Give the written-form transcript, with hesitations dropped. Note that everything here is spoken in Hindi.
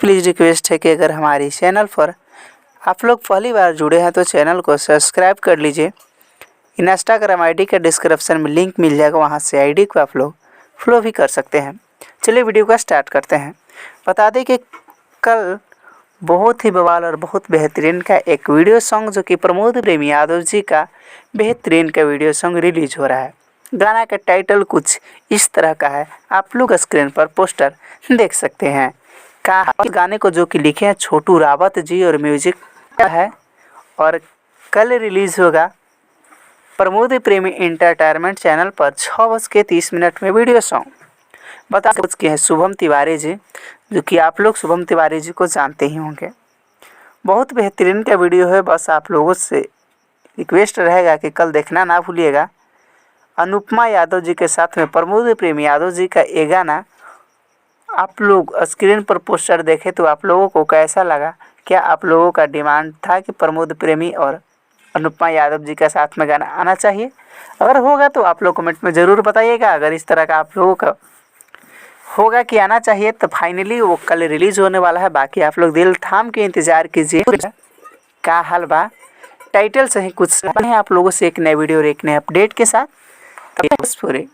प्लीज़ रिक्वेस्ट है कि अगर हमारी चैनल पर आप लोग पहली बार जुड़े हैं तो चैनल को सब्सक्राइब कर लीजिए। इंस्टाग्राम आईडी का डिस्क्रिप्शन में लिंक मिल जाएगा, वहां से आईडी को आप लोग फॉलो भी कर सकते हैं। चलिए वीडियो का स्टार्ट करते हैं। बता दें कि कल बहुत ही बवाल और बहुत बेहतरीन का एक वीडियो सॉन्ग जो कि प्रमोद प्रेमी यादव जी का बेहतरीन का वीडियो सॉन्ग रिलीज हो रहा है। गाना का टाइटल कुछ इस तरह का है, आप लोग स्क्रीन पर पोस्टर देख सकते हैं। गाने को जो कि लिखे हैं छोटू रावत जी और म्यूजिक है, और कल रिलीज होगा प्रमोद प्रेमी एंटरटेनमेंट चैनल पर 6:30 में वीडियो सॉन्ग। बता के हैं शुभम तिवारी जी, जो कि आप लोग शुभम तिवारी जी को जानते ही होंगे। बहुत बेहतरीन का वीडियो है। बस आप लोगों से रिक्वेस्ट रहेगा कि कल देखना ना भूलिएगा। अनुपमा यादव जी के साथ में प्रमोद प्रेमी यादव जी का ये गाना आप लोग स्क्रीन पर पोस्टर देखे तो आप लोगों को कैसा लगा? क्या आप लोगों का डिमांड था कि प्रमोद प्रेमी और अनुपमा यादव जी के साथ में गाना आना चाहिए? अगर होगा तो आप लोग कमेंट में ज़रूर बताइएगा। अगर इस तरह का आप लोगों का होगा कि आना चाहिए तो फाइनली वो कल रिलीज़ होने वाला है। बाकी आप लोग दिल थाम के इंतज़ार कीजिए। का हाल बा टाइटल से ही कुछ आप लोगों से एक नए वीडियो और एक नए अपडेट के साथ पूरे